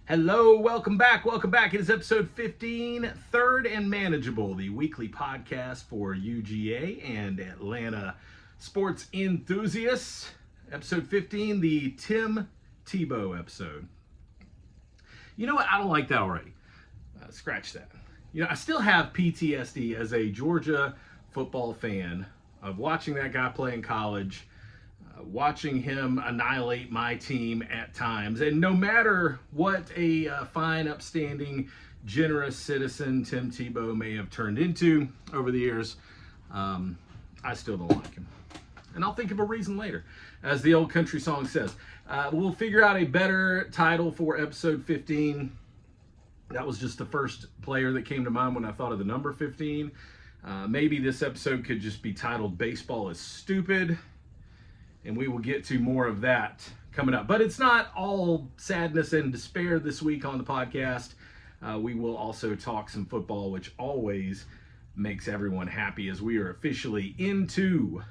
Hello, welcome back. It is episode 15, Third and Manageable, the weekly podcast for UGA and Atlanta sports enthusiasts. Episode 15, the Tim Tebow episode. You know what? I don't like that already. Scratch that. I still have PTSD as a Georgia football fan of watching that guy play in college, watching him annihilate my team at times. And no matter what a fine, upstanding, generous citizen Tim Tebow may have turned into over the years, I still don't like him. And I'll think of a reason later, as the old country song says. We'll figure out a better title for episode 15. That was just the first player that came to mind when I thought of the number 15. Maybe this episode could just be titled Baseball is Stupid. And we will get to more of that coming up. But it's not all sadness and despair this week on the podcast. We will also talk some football, which always makes everyone happy, as we are officially into,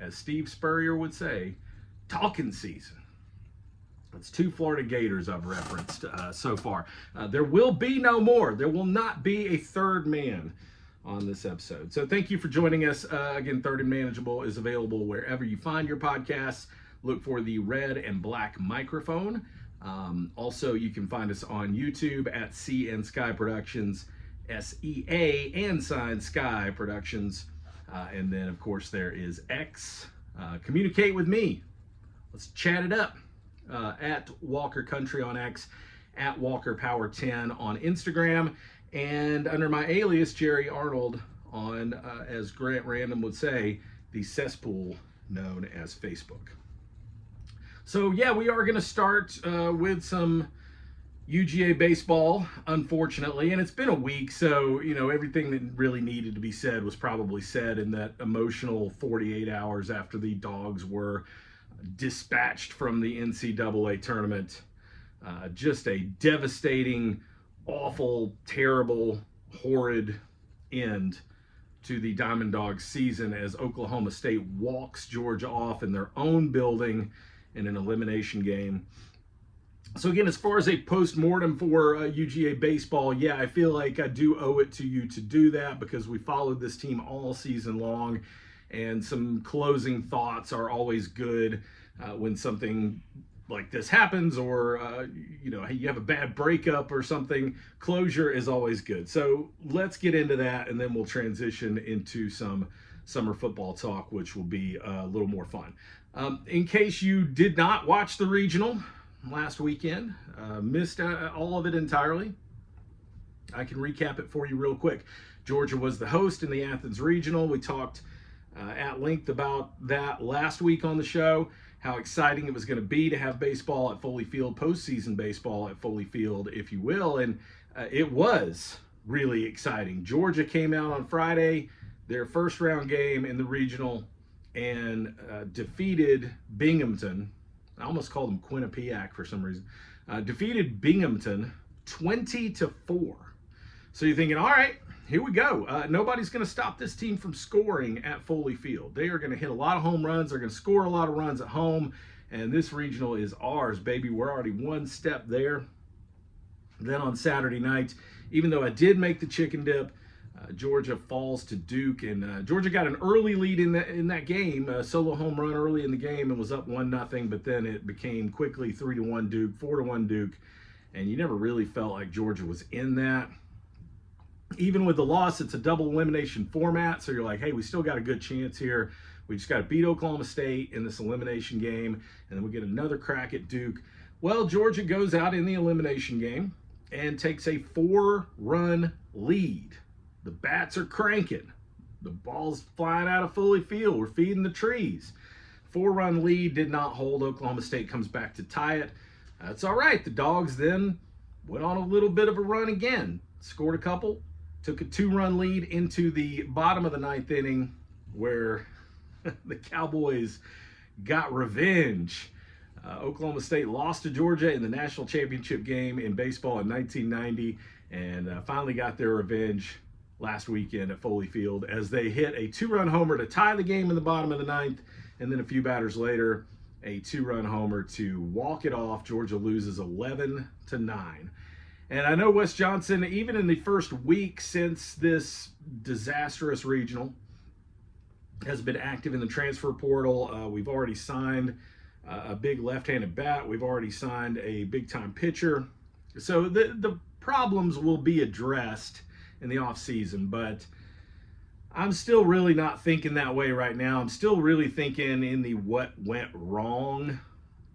as Steve Spurrier would say, talking season. It's 2 Florida Gators I've referenced so far. There will be no more. There will not be a third man on this episode. So thank you for joining us. Again, Third and Manageable is available wherever you find your podcasts. Look for the red and black microphone. Also, you can find us on YouTube at Sea&Sky Productions, SEA and Sky Productions. And then, of course, there is X. Communicate with me. Let's chat it up. At Walker Country on X, at Walker Power 10 on Instagram, and under my alias Jerry Arnold on, as Grant Random would say, the cesspool known as Facebook. So yeah, we are going to start with some UGA baseball, unfortunately, and it's been a week, so everything that really needed to be said was probably said in that emotional 48 hours after the Dogs were dispatched from the NCAA tournament. Just a devastating, awful, terrible, horrid end to the Diamond Dawgs season as Oklahoma State walks Georgia off in their own building in an elimination game. So again, as far as a post-mortem for UGA baseball, yeah, I feel like I do owe it to you to do that because we followed this team all season long, and some closing thoughts are always good when something like this happens, or you have a bad breakup or something. Closure is always good. So let's get into that, and then we'll transition into some summer football talk, which will be a little more fun. In case you did not watch the regional last weekend, missed all of it entirely, I can recap it for you real quick. Georgia was the host in the Athens Regional. We talked at length about that last week on the show, how exciting it was going to be to have baseball at Foley Field, postseason baseball at Foley Field, if you will. And it was really exciting. Georgia came out on Friday, their first round game in the regional, and defeated Binghamton. I almost called them Quinnipiac for some reason. Defeated Binghamton 20-4. So you're thinking, all right, here we go. Nobody's going to stop this team from scoring at Foley Field. They are going to hit a lot of home runs. They're going to score a lot of runs at home. And this regional is ours, baby. We're already one step there. Then on Saturday night, even though I did make the chicken dip, Georgia falls to Duke. And Georgia got an early lead in that game, a solo home run early in the game, and was up 1-0. But then it became quickly 3-1 Duke, 4-1 Duke. And you never really felt like Georgia was in that. Even with the loss, it's a double elimination format, so you're like, hey, we still got a good chance here. We just got to beat Oklahoma State in this elimination game, and then we get another crack at Duke. Well, Georgia goes out in the elimination game and takes a 4-run lead. The bats are cranking. The ball's flying out of Foley Field. We're feeding the trees. 4-run lead did not hold. Oklahoma State comes back to tie it. That's all right. The Dogs then went on a little bit of a run again. Scored a couple. Took a 2-run lead into the bottom of the 9th inning, where the Cowboys got revenge. Oklahoma State lost to Georgia in the national championship game in baseball in 1990, and finally got their revenge last weekend at Foley Field as they hit a 2-run homer to tie the game in the bottom of the 9th, and then a few batters later, a 2-run homer to walk it off. Georgia loses 11-9. And I know Wes Johnson, even in the first week since this disastrous regional, has been active in the transfer portal. We've already signed a big left-handed bat. We've already signed a big-time pitcher. So the problems will be addressed in the offseason, but I'm still really not thinking that way right now. I'm still really thinking in the what went wrong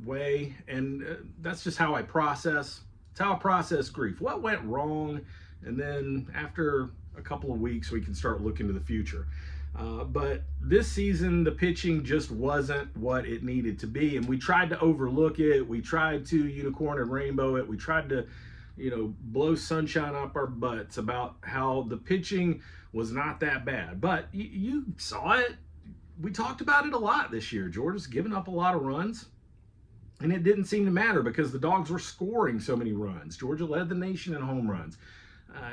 way, and that's just how I process. It's how I process grief. What went wrong, and then after a couple of weeks, we can start looking to the future. But this season, the pitching just wasn't what it needed to be, and we tried to overlook it. We tried to unicorn and rainbow it. We tried to, blow sunshine up our butts about how the pitching was not that bad. But you saw it. We talked about it a lot this year. Georgia's given up a lot of runs, and it didn't seem to matter because the Dogs were scoring so many runs. Georgia led the nation in home runs,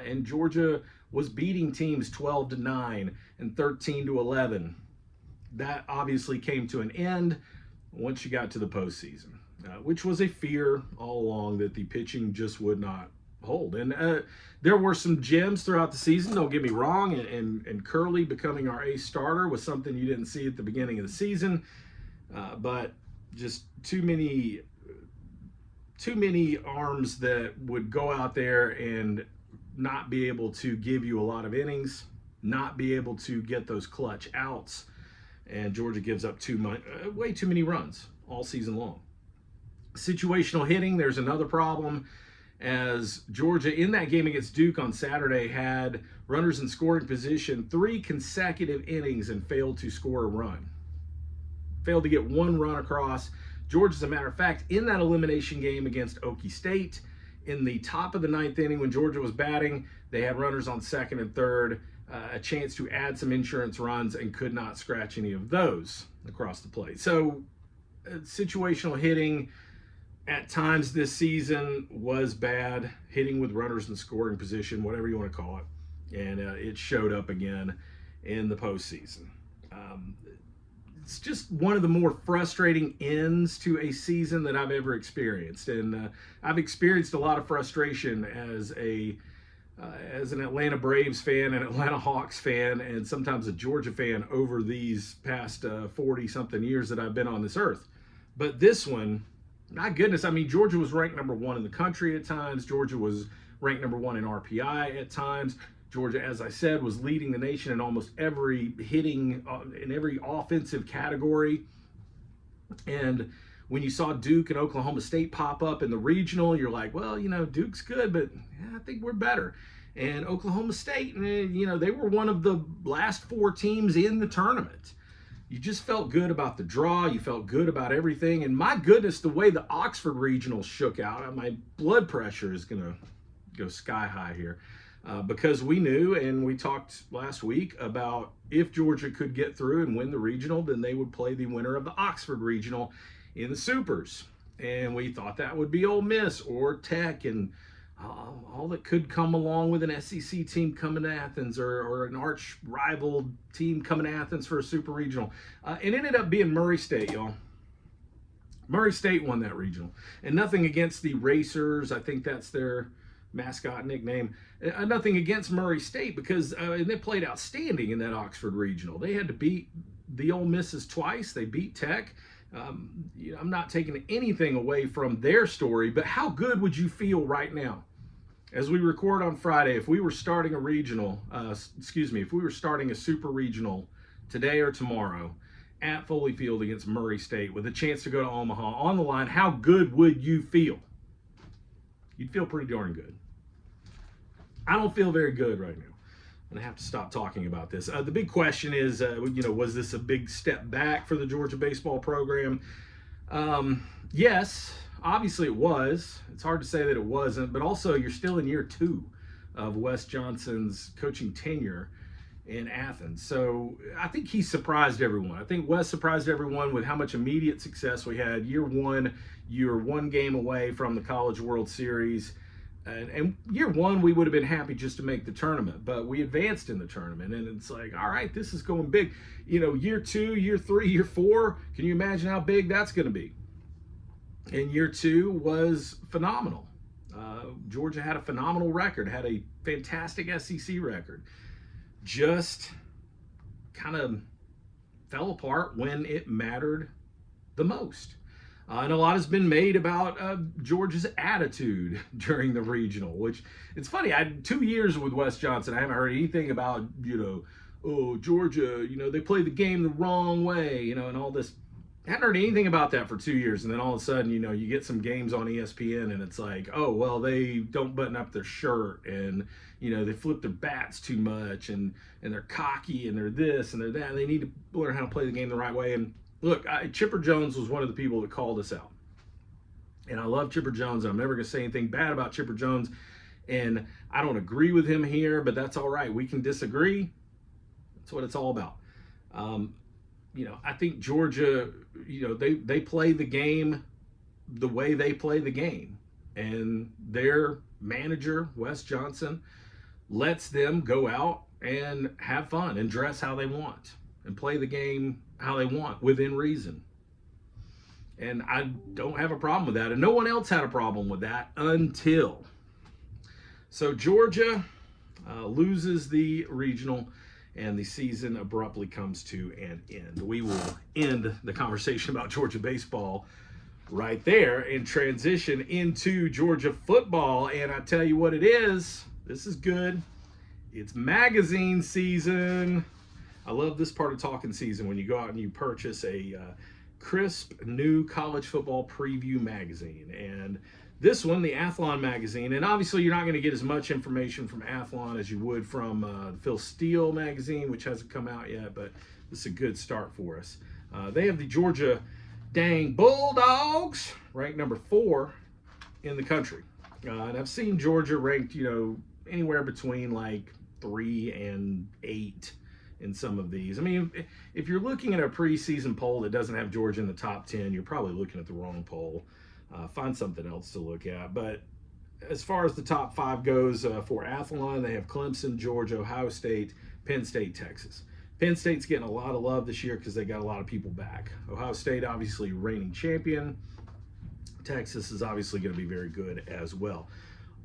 and Georgia was beating teams 12-9 and 13-11. That obviously came to an end once you got to the postseason, which was a fear all along that the pitching just would not hold. And there were some gems throughout the season, don't get me wrong, and Curley becoming our ace starter was something you didn't see at the beginning of the season, but just too many arms that would go out there and not be able to give you a lot of innings, not be able to get those clutch outs, and Georgia gives up way too many runs all season long. Situational hitting, there's another problem, as Georgia in that game against Duke on Saturday had runners in scoring position 3 consecutive innings and failed to score a run. Failed to get one run across. Georgia, as a matter of fact, in that elimination game against Okie State, in the top of the 9th inning when Georgia was batting, they had runners on second and third, a chance to add some insurance runs, and could not scratch any of those across the plate. So situational hitting at times this season was bad, hitting with runners in scoring position, whatever you want to call it, and it showed up again in the postseason. It's just one of the more frustrating ends to a season that I've ever experienced, and I've experienced a lot of frustration as an Atlanta Braves fan, an Atlanta Hawks fan, and sometimes a Georgia fan over these past 40-something years that I've been on this earth. But this one, my goodness, I mean, Georgia was ranked number 1 in the country at times. Georgia was ranked number 1 in RPI at times. Georgia, as I said, was leading the nation in almost every hitting, in every offensive category. And when you saw Duke and Oklahoma State pop up in the regional, you're like, well, Duke's good, but I think we're better. And Oklahoma State, they were one of the last 4 teams in the tournament. You just felt good about the draw. You felt good about everything. And my goodness, the way the Oxford regional shook out, my blood pressure is going to go sky high here. Because we knew, and we talked last week about if Georgia could get through and win the regional, then they would play the winner of the Oxford regional in the Supers. And we thought that would be Ole Miss or Tech and all that could come along with an SEC team coming to Athens or an arch rival team coming to Athens for a super regional. It ended up being Murray State, y'all. Murray State won that regional. And nothing against the Racers. I think that's their mascot nickname. Nothing against Murray State because they played outstanding in that Oxford regional. They had to beat the Ole Misses twice. They beat Tech. I'm not taking anything away from their story, but how good would you feel right now as we record on Friday if we were starting a regional, if we were starting a super regional today or tomorrow at Foley Field against Murray State with a chance to go to Omaha on the line? How good would you feel? You'd feel pretty darn good. I don't feel very good right now. I'm going to have to stop talking about this. The big question is, was this a big step back for the Georgia baseball program? Yes, obviously it was. It's hard to say that it wasn't, but also you're still in year 2 of Wes Johnson's coaching tenure in Athens. So I think he surprised everyone. I think Wes surprised everyone with how much immediate success we had. Year 1, you're 1 game away from the College World Series. And year one, we would have been happy just to make the tournament, but we advanced in the tournament, and it's like, all right, this is going big. Year two, year three, year four, can you imagine how big that's going to be? And year two was phenomenal. Georgia had a phenomenal record, had a fantastic SEC record. Just kind of fell apart when it mattered the most. And a lot has been made about Georgia's attitude during the regional, which it's funny. I had 2 years with Wes Johnson. I haven't heard anything about, oh, Georgia, they play the game the wrong way, and all this. I hadn't heard anything about that for 2 years. And then all of a sudden, you get some games on ESPN and it's like, oh, well, they don't button up their shirt and, they flip their bats too much and they're cocky and they're this and they're that. And they need to learn how to play the game the right way. And look, Chipper Jones was one of the people that called us out. And I love Chipper Jones. I'm never going to say anything bad about Chipper Jones. And I don't agree with him here, but that's all right. We can disagree. That's what it's all about. I think Georgia, they play the game the way they play the game. And their manager, Wes Johnson, lets them go out and have fun and dress how they want and play the game how they want within reason. And I don't have a problem with that. And no one else had a problem with that until. So Georgia loses the regional and the season abruptly comes to an end. We will end the conversation about Georgia baseball right there and transition into Georgia football. And I tell you what it is. This is good. It's magazine season. I love this part of talking season when you go out and you purchase a crisp new college football preview magazine. And this one, the Athlon magazine, and obviously you're not going to get as much information from Athlon as you would from Phil Steele magazine, which hasn't come out yet, but this is a good start for us. They have the Georgia Dang Bulldogs ranked number 4 in the country. And I've seen Georgia ranked, anywhere between like 3 and 8 in some of these. I mean, if you're looking at a preseason poll that doesn't have Georgia in the top 10, you're probably looking at the wrong poll. Find something else to look at. But as far as the top 5 goes for Athlon, they have Clemson, Georgia, Ohio State, Penn State, Texas. Penn State's getting a lot of love this year because they got a lot of people back. Ohio State, obviously reigning champion. Texas is obviously going to be very good as well.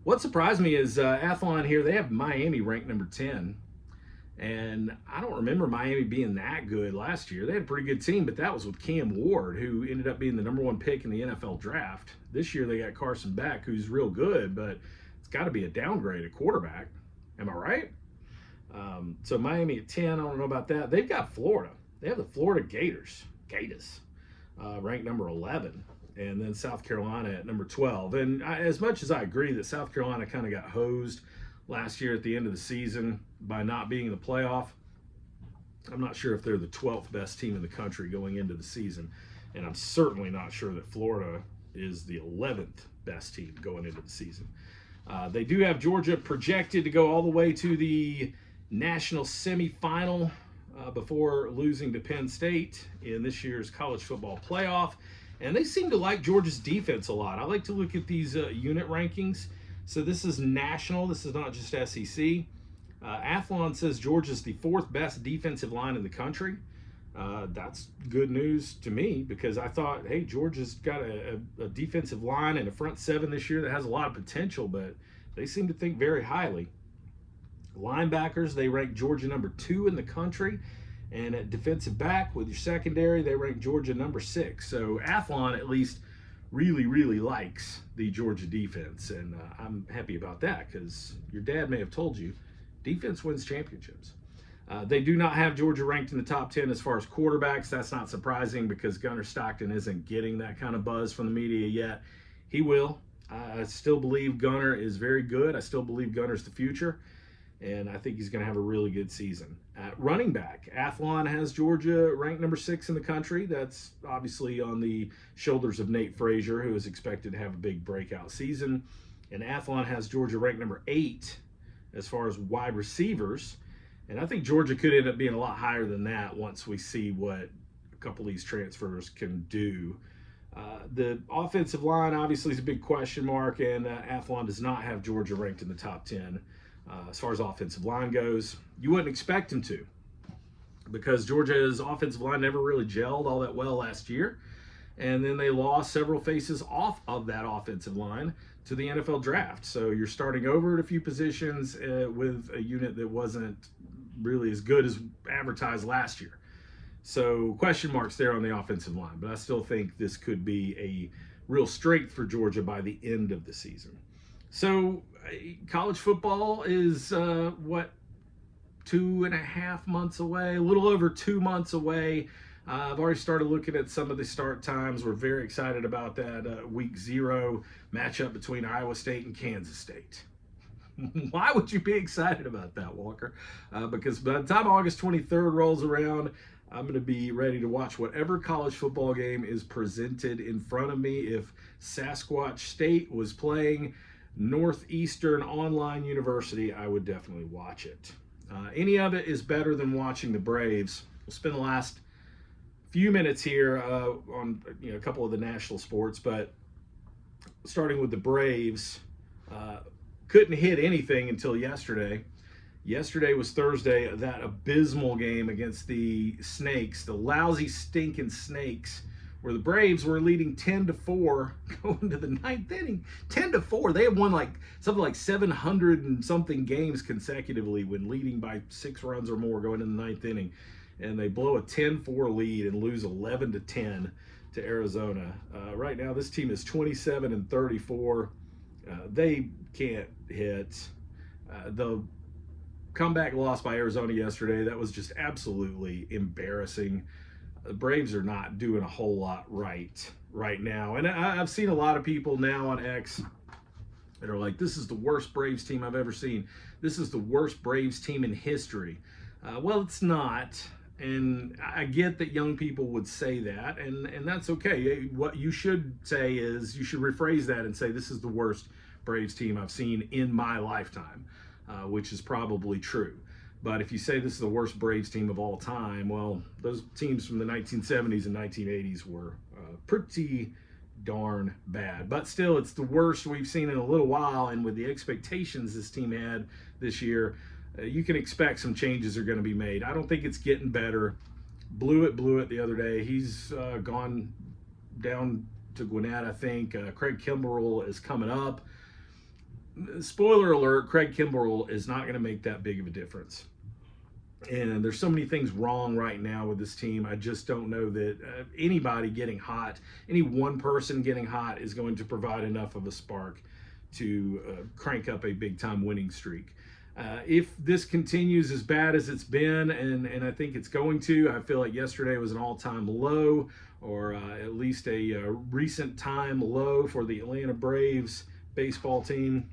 What surprised me is Athlon here, they have Miami ranked number 10. And I don't remember Miami being that good last year. They had a pretty good team, but that was with Cam Ward, who ended up being the number 1 pick in the NFL draft. This year they got Carson Beck, who's real good, but it's got to be a downgrade at quarterback. Am I right? So Miami at 10, I don't know about that. They've got Florida. They have the Florida Gators, ranked number 11. And then South Carolina at number 12. And as much as I agree that South Carolina kind of got hosed last year at the end of the season by not being in the playoff, I'm not sure if they're the 12th best team in the country going into the season. And I'm certainly not sure that Florida is the 11th best team going into the season. They do have Georgia projected to go all the way to the national semifinal before losing to Penn State in this year's college football playoff. And they seem to like Georgia's defense a lot. I like to look at these unit rankings. So this is national. This is not just SEC. Athlon says Georgia's the 4th best defensive line in the country. That's good news to me because I thought, hey, Georgia's got a defensive line and a front 7 this year that has a lot of potential, but they seem to think very highly. Linebackers, they rank Georgia number 2 in the country. And at defensive back with your secondary, they rank Georgia number 6. So Athlon at least really, really likes the Georgia defense. And I'm happy about that because your dad may have told you defense wins championships. They do not have Georgia ranked in the top 10 as far as quarterbacks. That's not surprising because Gunnar Stockton isn't getting that kind of buzz from the media yet. He will. I still believe Gunnar is very good. I still believe Gunner's the future. And I think he's going to have a really good season. At running back, Athlon has Georgia ranked number 6 in the country. That's obviously on the shoulders of Nate Frazier, who is expected to have a big breakout season. And Athlon has Georgia ranked number 8 as far as wide receivers. And I think Georgia could end up being a lot higher than that once we see what a couple of these transfers can do. The offensive line obviously is a big question mark, and Athlon does not have Georgia ranked in the top 10 as far as offensive line goes. You wouldn't expect him to, because Georgia's offensive line never really gelled all that well last year. And then they lost several faces off of that offensive line to the NFL draft. So you're starting over at a few positions with a unit that wasn't really as good as advertised last year. So question marks there on the offensive line. But I still think this could be a real strength for Georgia by the end of the season. So college football is, 2.5 months away, a little over 2 months away. I've already started looking at some of the start times. We're very excited about that week 0 matchup between Iowa State and Kansas State. Why would you be excited about that, Walker? Because by the time August 23rd rolls around, I'm going to be ready to watch whatever college football game is presented in front of me. If Sasquatch State was playing Northeastern Online University, I would definitely watch it. Any of it is better than watching the Braves. We'll spend the last few minutes here on a couple of the national sports, but starting with the Braves, couldn't hit anything until yesterday. Yesterday was Thursday, that abysmal game against the Snakes, the lousy, stinking Snakes, where the Braves were leading 10-4 going to the ninth inning. 10-4. They had won something like 700 and something games consecutively when leading by 6 runs or more going in the ninth inning. And they blow a 10-4 lead and lose 11-10 to Arizona. Right now, this team is 27-34. They can't hit. The comeback loss by Arizona yesterday, that was just absolutely embarrassing. The Braves are not doing a whole lot right now. And I've seen a lot of people now on X that are like, this is the worst Braves team I've ever seen. This is the worst Braves team in history. Well, it's not. And I get that young people would say that, and that's okay. What you should say is you should rephrase that and say, this is the worst Braves team I've seen in my lifetime, which is probably true. But if you say this is the worst Braves team of all time, well, those teams from the 1970s and 1980s were pretty darn bad. But still, it's the worst we've seen in a little while, and with the expectations this team had this year, you can expect some changes are going to be made. I don't think it's getting better. Blew it the other day. He's gone down to Gwinnett, I think. Craig Kimbrell is coming up. Spoiler alert, Craig Kimbrell is not going to make that big of a difference. And there's so many things wrong right now with this team. I just don't know that anybody getting hot, any one person getting hot is going to provide enough of a spark to crank up a big-time winning streak. If this continues as bad as it's been, and I think it's going to, I feel like yesterday was an all-time low, or at least a recent time low for the Atlanta Braves baseball team.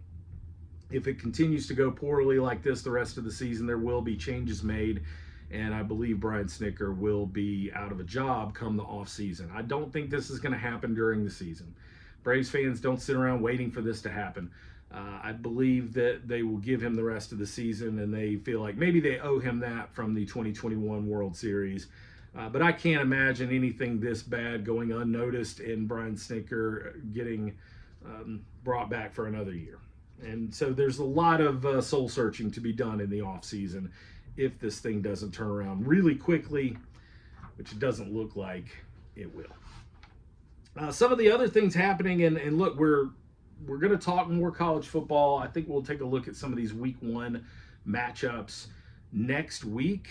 If it continues to go poorly like this the rest of the season, there will be changes made, and I believe Brian Snitker will be out of a job come the offseason. I don't think this is going to happen during the season. Braves fans don't sit around waiting for this to happen. I believe that they will give him the rest of the season, and they feel like maybe they owe him that from the 2021 World Series. But I can't imagine anything this bad going unnoticed and Brian Snitker getting brought back for another year. And so there's a lot of soul searching to be done in the offseason if this thing doesn't turn around really quickly, which it doesn't look like it will. Some of the other things happening, and look, we're going to talk more college football. I think we'll take a look at some of these week 1 matchups next week,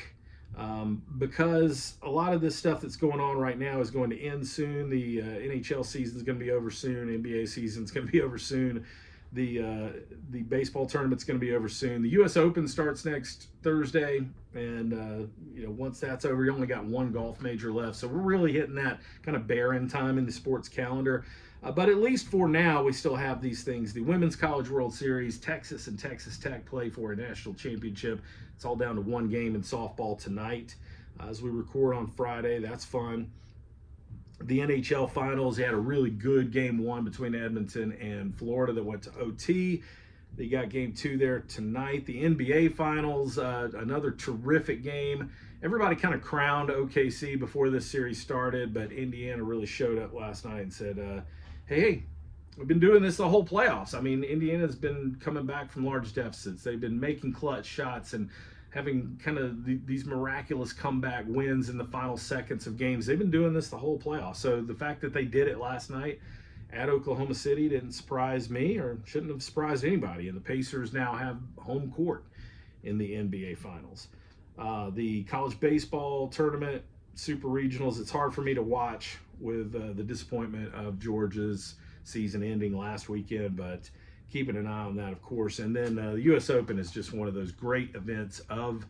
because a lot of this stuff that's going on right now is going to end soon. The NHL season is going to be over soon. NBA season is going to be over soon. The baseball tournament's going to be over soon. The U.S. Open starts next Thursday, and once that's over, you only got one golf major left. So we're really hitting that kind of barren time in the sports calendar. But at least for now, we still have these things. The Women's College World Series, Texas and Texas Tech play for a national championship. It's all down to one game in softball tonight as we record on Friday. That's fun. The NHL Finals, they had a really good game 1 between Edmonton and Florida that went to OT. They got game 2 there tonight. The NBA Finals, another terrific game everybody kind of crowned OKC before this series started, but Indiana really showed up last night and said, hey, we've been doing this the whole playoffs. I mean, Indiana's been coming back from large deficits. They've been making clutch shots and having kind of these miraculous comeback wins in the final seconds of games. They've been doing this the whole playoffs. So the fact that they did it last night at Oklahoma City didn't surprise me, or shouldn't have surprised anybody. And the Pacers now have home court in the NBA Finals. The college baseball tournament, super regionals, it's hard for me to watch with the disappointment of Georgia's season ending last weekend, but keeping an eye on that, of course. And then the U.S. Open is just one of those great events of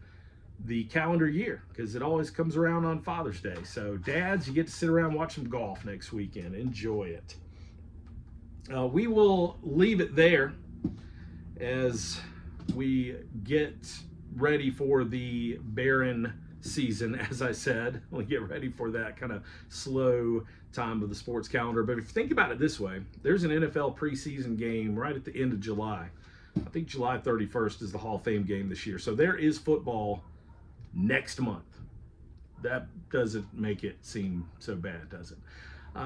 the calendar year because it always comes around on Father's Day. So dads, you get to sit around and watch some golf next weekend. Enjoy it. We will leave it there as we get ready for the barren season. As I said, we'll get ready for that kind of slow time of the sports calendar. But if you think about it this way, there's an NFL preseason game right at the end of July. I think July 31st is the Hall of Fame game this year. So there is football next month. That doesn't make it seem so bad, does it?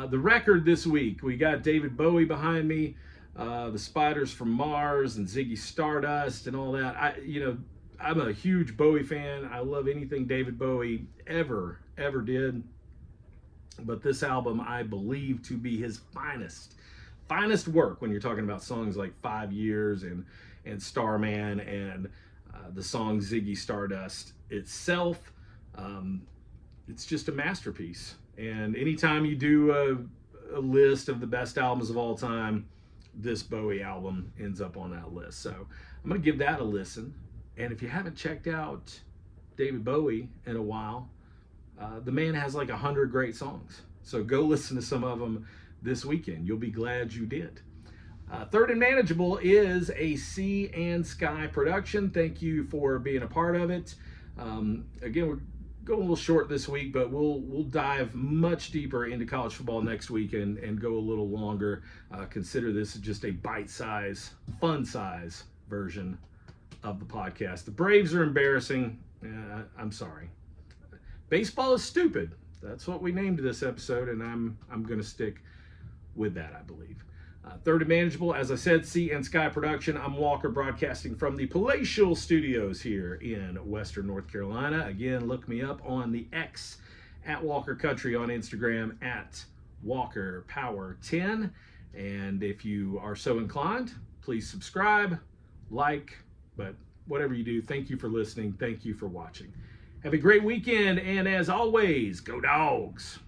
The record this week, we got David Bowie behind me, the Spiders from Mars and Ziggy Stardust and all that. I'm a huge Bowie fan. I love anything David Bowie ever did. But this album, I believe to be his finest work when you're talking about songs like 5 Years and Starman and the song Ziggy Stardust itself. It's just a masterpiece. And anytime you do a list of the best albums of all time, this Bowie album ends up on that list. So I'm going to give that a listen. And if you haven't checked out David Bowie in a while, the man has like 100 great songs. So go listen to some of them this weekend. You'll be glad you did. Third and Manageable is a Sea&Sky production. Thank you for being a part of it. Again, we're going a little short this week, but we'll dive much deeper into college football next week and go a little longer. Consider this just a bite-size, fun-size version of the podcast. The Braves are embarrassing. I'm sorry. Baseball is stupid. That's what we named this episode, and I'm going to stick with that, I believe. Third and Manageable, as I said, Sea&Sky production. I'm Walker, broadcasting from the palatial studios here in Western North Carolina. Again, look me up on the X at Walker Country, on Instagram at Walker Power 10. And if you are so inclined, please subscribe, like, but whatever you do, thank you for listening. Thank you for watching. Have a great weekend, and as always, go Dogs.